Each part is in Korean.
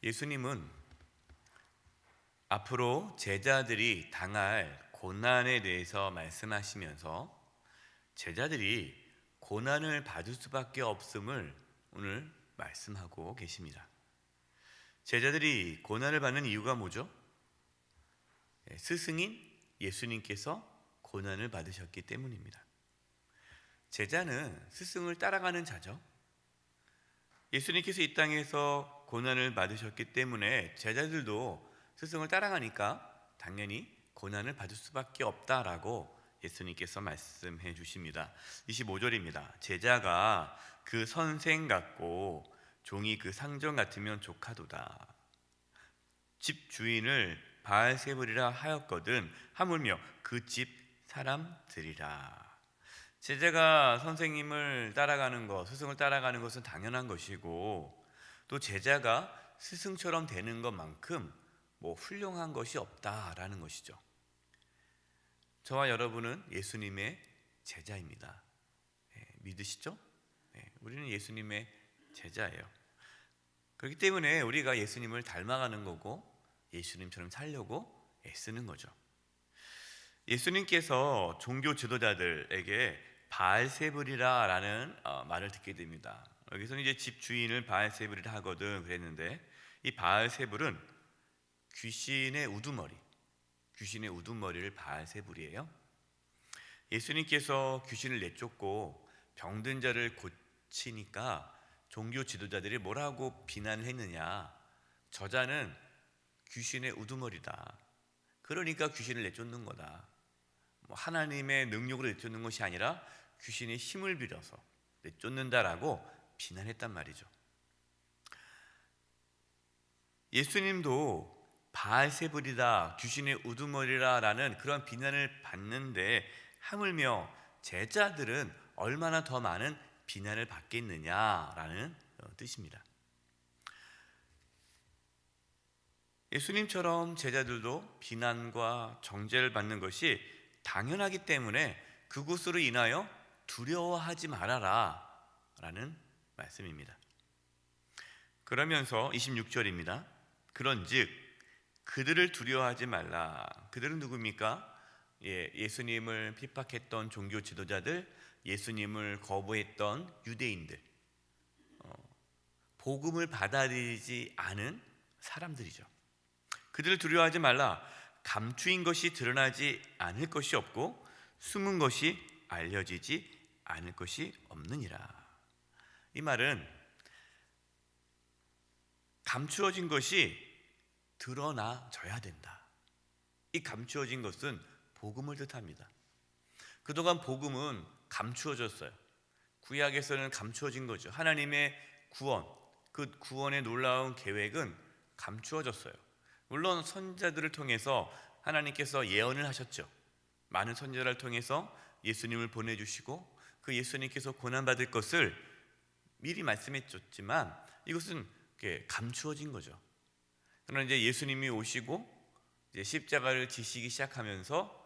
예수님은 앞으로 제자들이 당할 고난에 대해서 말씀하시면서 제자들이 고난을 받을 수밖에 없음을 오늘 말씀하고 계십니다. 제자들이 고난을 받는 이유가 뭐죠? 스승인 예수님께서 고난을 받으셨기 때문입니다. 제자는 스승을 따라가는 자죠. 예수님께서 이 땅에서 고난을 받으셨기 때문에 제자들도 스승을 따라가니까 당연히 고난을 받을 수밖에 없다라고 예수님께서 말씀해 주십니다. 25절입니다. 제자가 그 선생 같고 종이 그 상전 같으면 족하도다. 집 주인을 바알세불이라 하였거든 하물며 그 집 사람들이라. 제자가 선생님을 따라가는 것, 스승을 따라가는 것은 당연한 것이고, 또 제자가 스승처럼 되는 것만큼 훌륭한 것이 없다라는 것이죠. 저와 여러분은 예수님의 제자입니다. 믿으시죠? 우리는 예수님의 제자예요. 그렇기 때문에 우리가 예수님을 닮아가는 거고 예수님처럼 살려고 애쓰는 거죠. 예수님께서 종교 지도자들에게 바알세불이라는 말을 듣게 됩니다. 여기서는 이제 집 주인을 바알세불이라 하거든 그랬는데, 이 바알세불은 귀신의 우두머리를 바알세불이에요. 예수님께서 귀신을 내쫓고 병든 자를 고치니까 종교 지도자들이 뭐라고 비난을 했느냐? 저자는 귀신의 우두머리다. 그러니까 귀신을 내쫓는 거다. 하나님의 능력으로 내쫓는 것이 아니라 귀신의 힘을 빌어서 내쫓는다라고 비난했단 말이죠. 예수님도 바알세불이다, 귀신의 우두머리라라는 그런 비난을 받는데 하물며 제자들은 얼마나 더 많은 비난을 받겠느냐라는 뜻입니다. 예수님처럼 제자들도 비난과 정죄를 받는 것이 당연하기 때문에 그것으로 인하여 두려워하지 말아라 라는 말씀입니다. 그러면서 26절입니다. 그런즉 그들을 두려워하지 말라. 그들은 누구입니까? 예수님을 핍박했던 종교 지도자들, 예수님을 거부했던 유대인들, 복음을 받아들이지 않은 사람들이죠. 그들을 두려워하지 말라. 감추인 것이 드러나지 않을 것이 없고 숨은 것이 알려지지 않을 것이 없느니라. 이 말은 감추어진 것이 드러나져야 된다. 이 감추어진 것은 복음을 뜻합니다. 그동안 복음은 감추어졌어요. 구약에서는 감추어진 거죠. 하나님의 구원, 그 구원의 놀라운 계획은 감추어졌어요. 물론 선지자들을 통해서 하나님께서 예언을 하셨죠. 많은 선지자를 통해서 예수님을 보내주시고 그 예수님께서 고난받을 것을 미리 말씀해 줬지만 이것은 감추어진 거죠. 그러나 이제 예수님이 오시고 이제 십자가를 지시기 시작하면서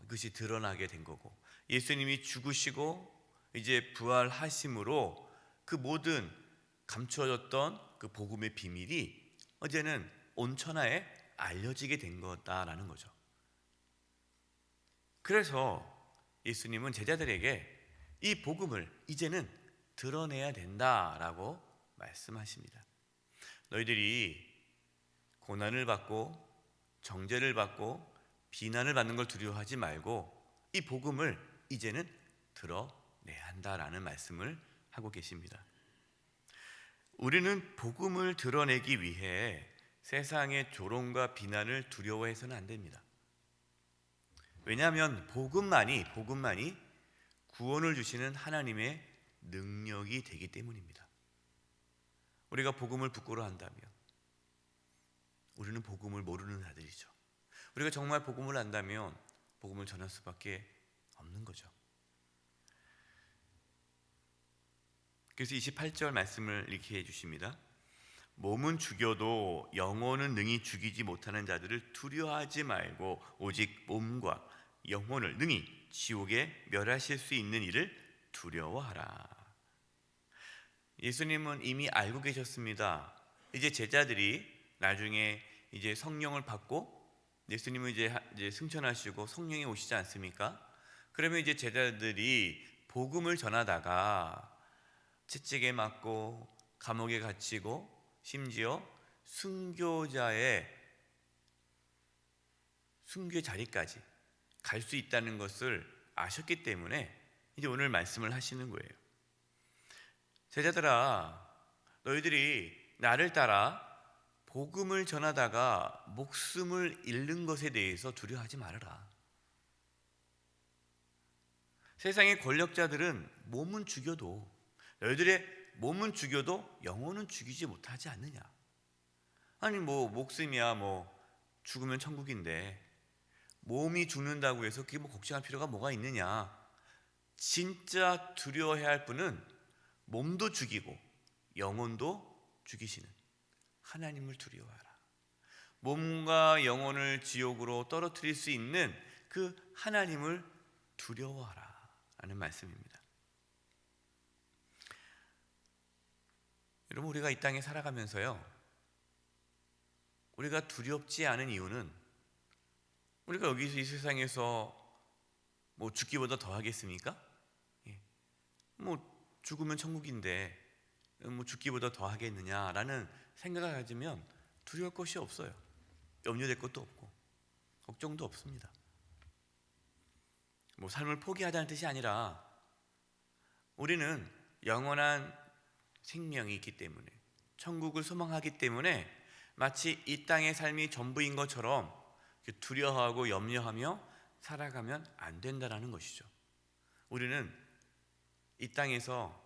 그것이 드러나게 된 거고, 예수님이 죽으시고 이제 부활하심으로 그 모든 감추어졌던 그 복음의 비밀이 이제는 온 천하에 알려지게 된 거다라는 거죠. 그래서 예수님은 제자들에게 이 복음을 이제는 드러내야 된다라고 말씀하십니다. 너희들이 고난을 받고 정죄를 받고 비난을 받는 걸 두려워하지 말고 이 복음을 이제는 드러내야 한다라는 말씀을 하고 계십니다. 우리는 복음을 드러내기 위해 세상의 조롱과 비난을 두려워해서는 안 됩니다. 왜냐하면 복음만이 구원을 주시는 하나님의 능력이 되기 때문입니다. 우리가 복음을 부끄러워한다면 우리는 복음을 모르는 자들이죠. 우리가 정말 복음을 안다면 복음을 전할 수밖에 없는 거죠. 그래서 28절 말씀을 이렇게 해주십니다. 몸은 죽여도 영혼은 능히 죽이지 못하는 자들을 두려워하지 말고 오직 몸과 영혼을 능히 지옥에 멸하실 수 있는 이를 두려워하라. 예수님은 이미 알고 계셨습니다. 이제 제자들이 나중에 이제 성령을 받고 예수님은 이제 승천하시고 성령이 오시지 않습니까? 그러면 이제 제자들이 복음을 전하다가 채찍에 맞고 감옥에 갇히고 심지어 순교의 자리까지 갈 수 있다는 것을 아셨기 때문에 이제 오늘 말씀을 하시는 거예요. 제자들아, 너희들이 나를 따라 복음을 전하다가 목숨을 잃는 것에 대해서 두려워하지 말아라. 세상의 권력자들은 몸은 죽여도, 너희들의 몸은 죽여도 영혼은 죽이지 못하지 않느냐. 아니 목숨이야 죽으면 천국인데 몸이 죽는다고 해서 그게 걱정할 필요가 뭐가 있느냐. 진짜 두려워해야 할 분은 몸도 죽이고 영혼도 죽이시는 하나님을 두려워하라. 몸과 영혼을 지옥으로 떨어뜨릴 수 있는 그 하나님을 두려워하라 라는 말씀입니다. 여러분, 우리가 이 땅에 살아가면서요, 우리가 두렵지 않은 이유는 우리가 여기서 이 세상에서 죽기보다 더 하겠습니까? 죽으면 천국인데 죽기보다 더 하겠느냐라는 생각을 가지면 두려울 것이 없어요. 염려될 것도 없고 걱정도 없습니다. 삶을 포기하자는 뜻이 아니라 우리는 영원한 생명이 있기 때문에, 천국을 소망하기 때문에 마치 이 땅의 삶이 전부인 것처럼 두려워하고 염려하며 살아가면 안 된다는 것이죠. 우리는 이 땅에서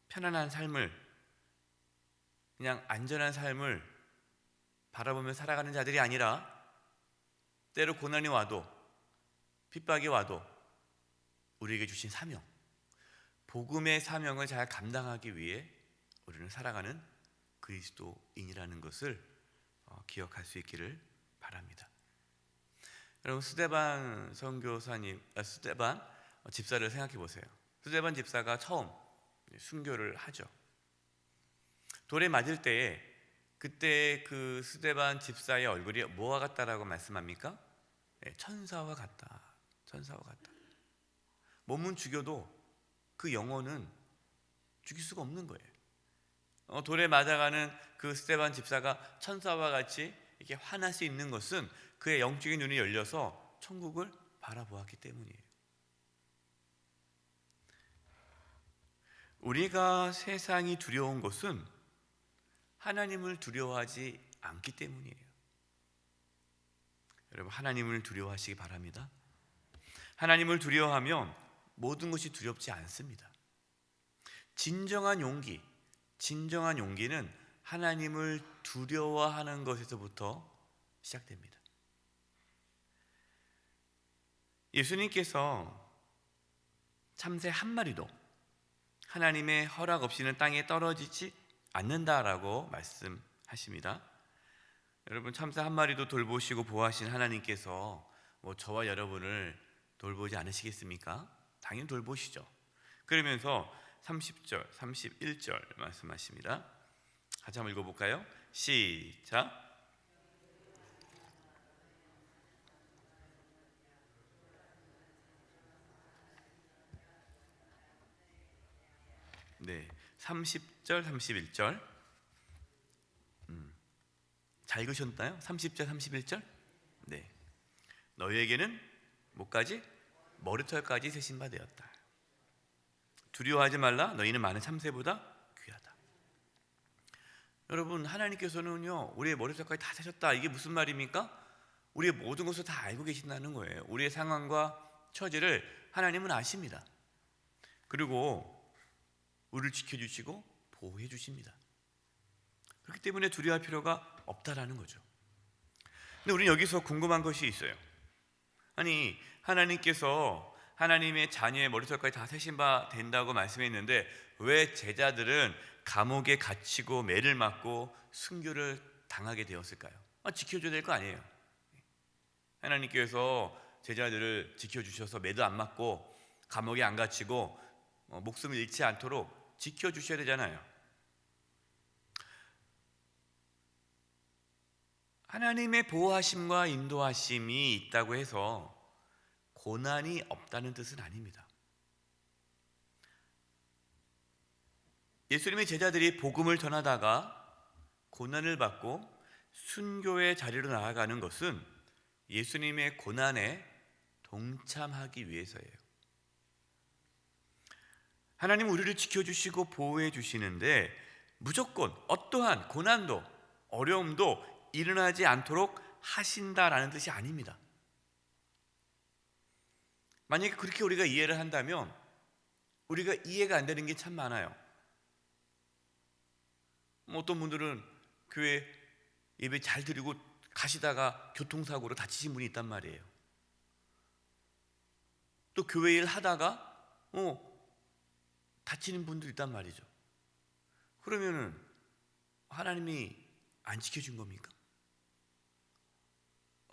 편안한 삶을, 그냥 안전한 삶을 바라보며 살아가는 자들이 아니라 때로 고난이 와도 핍박이 와도 우리에게 주신 사명, 복음의 사명을 잘 감당하기 위해 우리는 살아가는 그리스도인이라는 것을 기억할 수 있기를 바랍니다. 여러분, 스데반 집사를 생각해 보세요. 스데반 집사가 처음 순교를 하죠. 돌에 맞을 때에 그때 그 스데반 집사의 얼굴이 뭐와 같다라고 말씀합니까? 천사와 같다. 천사와 같다. 몸은 죽여도 그 영혼은 죽일 수가 없는 거예요. 돌에 맞아가는 그 스데반 집사가 천사와 같이 이렇게 환할 수 있는 것은 그의 영적인 눈이 열려서 천국을 바라보았기 때문이에요. 우리가 세상이 두려운 것은 하나님을 두려워하지 않기 때문이에요. 여러분, 하나님을 두려워하시기 바랍니다. 하나님을 두려워하면 모든 것이 두렵지 않습니다. 진정한 용기는 하나님을 두려워하는 것에서부터 시작됩니다. 예수님께서 참새 한 마리도 하나님의 허락 없이는 땅에 떨어지지 않는다라고 말씀하십니다. 여러분, 참새 한 마리도 돌보시고 보호하신 하나님께서 저와 여러분을 돌보지 않으시겠습니까? 당연히 돌보시죠. 그러면서 30절, 31절 말씀하십니다. 같이 한번 읽어볼까요? 시작. 네, 30절, 31절 잘 읽으셨나요? 30절, 31절? 네, 너희에게는 뭐까지? 머리털까지 세신 바 되었다. 두려워하지 말라. 너희는 많은 참새보다 귀하다. 여러분, 하나님께서는요, 우리의 머리털까지 다 세셨다. 이게 무슨 말입니까? 우리의 모든 것을 다 알고 계신다는 거예요. 우리의 상황과 처지를 하나님은 아십니다. 그리고 우리를 지켜주시고 보호해 주십니다. 그렇기 때문에 두려워할 필요가 없다라는 거죠. 근데 우리는 여기서 궁금한 것이 있어요. 아니, 하나님께서 하나님의 자녀의 머리털까지 다 세신 바 된다고 말씀했는데 왜 제자들은 감옥에 갇히고 매를 맞고 순교를 당하게 되었을까요? 지켜줘야 될 거 아니에요. 하나님께서 제자들을 지켜주셔서 매도 안 맞고 감옥에 안 갇히고 목숨을 잃지 않도록 지켜주셔야 되잖아요. 하나님의 보호하심과 인도하심이 있다고 해서 고난이 없다는 뜻은 아닙니다. 예수님의 제자들이 복음을 전하다가 고난을 받고 순교의 자리로 나아가는 것은 예수님의 고난에 동참하기 위해서예요. 하나님 우리를 지켜주시고 보호해 주시는데 무조건 어떠한 고난도 어려움도 일어나지 않도록 하신다라는 뜻이 아닙니다. 만약에 그렇게 우리가 이해를 한다면 우리가 이해가 안 되는 게 참 많아요. 어떤 분들은 교회 예배 잘 드리고 가시다가 교통사고로 다치신 분이 있단 말이에요. 또 교회 일 하다가 다치는 분도 있단 말이죠. 그러면은 하나님이 안 지켜준 겁니까?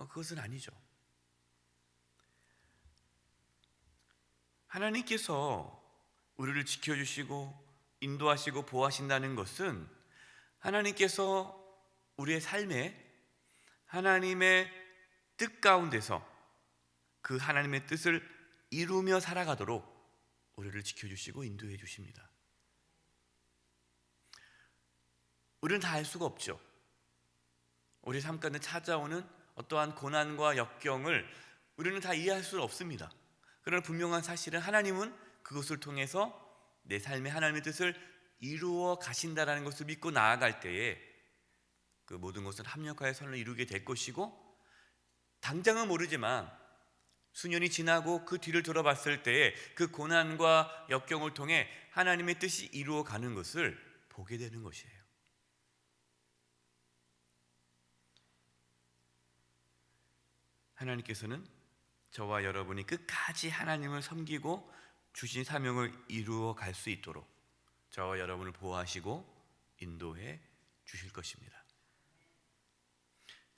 그것은 아니죠. 하나님께서 우리를 지켜주시고 인도하시고 보호하신다는 것은 하나님께서 우리의 삶에 하나님의 뜻 가운데서 그 하나님의 뜻을 이루며 살아가도록 우리를 지켜주시고 인도해 주십니다. 우리는 다 알 수가 없죠. 우리 삶 가운데 찾아오는 어떠한 고난과 역경을 우리는 다 이해할 수 없습니다. 그러나 분명한 사실은 하나님은 그것을 통해서 내 삶에 하나님의 뜻을 이루어 가신다라는 것을 믿고 나아갈 때에 그 모든 것은 합력하여 선을 이루게 될 것이고, 당장은 모르지만 수년이 지나고 그 뒤를 돌아봤을 때에 그 고난과 역경을 통해 하나님의 뜻이 이루어 가는 것을 보게 되는 것이에요. 하나님께서는 저와 여러분이 끝까지 하나님을 섬기고 주신 사명을 이루어 갈 수 있도록 저와 여러분을 보호하시고 인도해 주실 것입니다.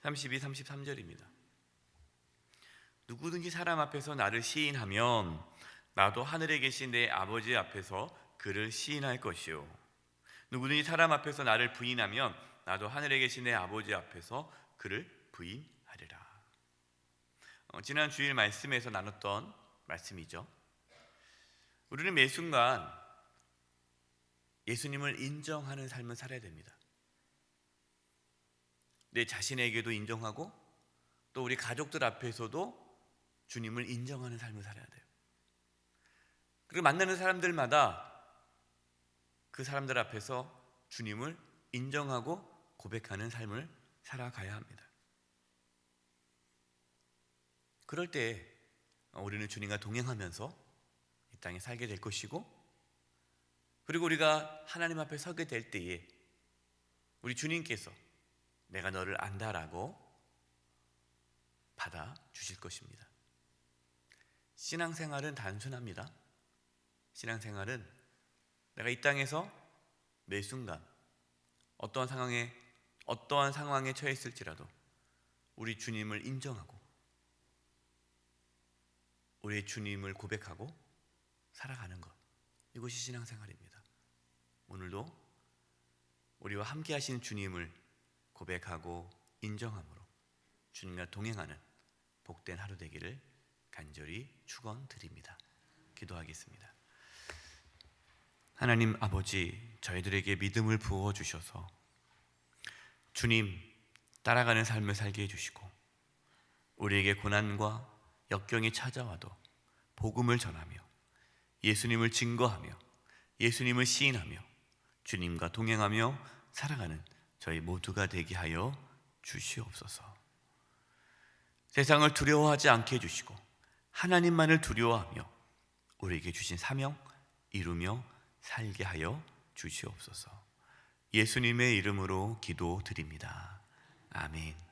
32, 33절입니다. 누구든지 사람 앞에서 나를 시인하면 나도 하늘에 계신 내 아버지 앞에서 그를 시인할 것이요, 누구든지 사람 앞에서 나를 부인하면 나도 하늘에 계신 내 아버지 앞에서 그를 부인하리라. 지난 주일 말씀에서 나눴던 말씀이죠. 우리는 매 순간 예수님을 인정하는 삶을 살아야 됩니다. 내 자신에게도 인정하고 또 우리 가족들 앞에서도 주님을 인정하는 삶을 살아야 돼요. 그리고 만나는 사람들마다 그 사람들 앞에서 주님을 인정하고 고백하는 삶을 살아가야 합니다. 그럴 때 우리는 주님과 동행하면서 이 땅에 살게 될 것이고, 그리고 우리가 하나님 앞에 서게 될 때에 우리 주님께서 내가 너를 안다라고 받아 주실 것입니다. 신앙생활은 단순합니다. 신앙생활은 내가 이 땅에서 매 순간 어떠한 상황에 처해 있을지라도 우리 주님을 인정하고 우리의 주님을 고백하고 살아가는 것, 이것이 신앙생활입니다. 오늘도 우리와 함께 하신 주님을 고백하고 인정함으로 주님과 동행하는 복된 하루 되기를 간절히 축원드립니다. 기도하겠습니다. 하나님 아버지, 저희들에게 믿음을 부어주셔서 주님 따라가는 삶을 살게 해주시고, 우리에게 고난과 역경이 찾아와도 복음을 전하며 예수님을 증거하며 예수님을 시인하며 주님과 동행하며 살아가는 저희 모두가 되게 하여 주시옵소서. 세상을 두려워하지 않게 해주시고 하나님만을 두려워하며 우리에게 주신 사명 이루며 살게 하여 주시옵소서. 예수님의 이름으로 기도드립니다. 아멘.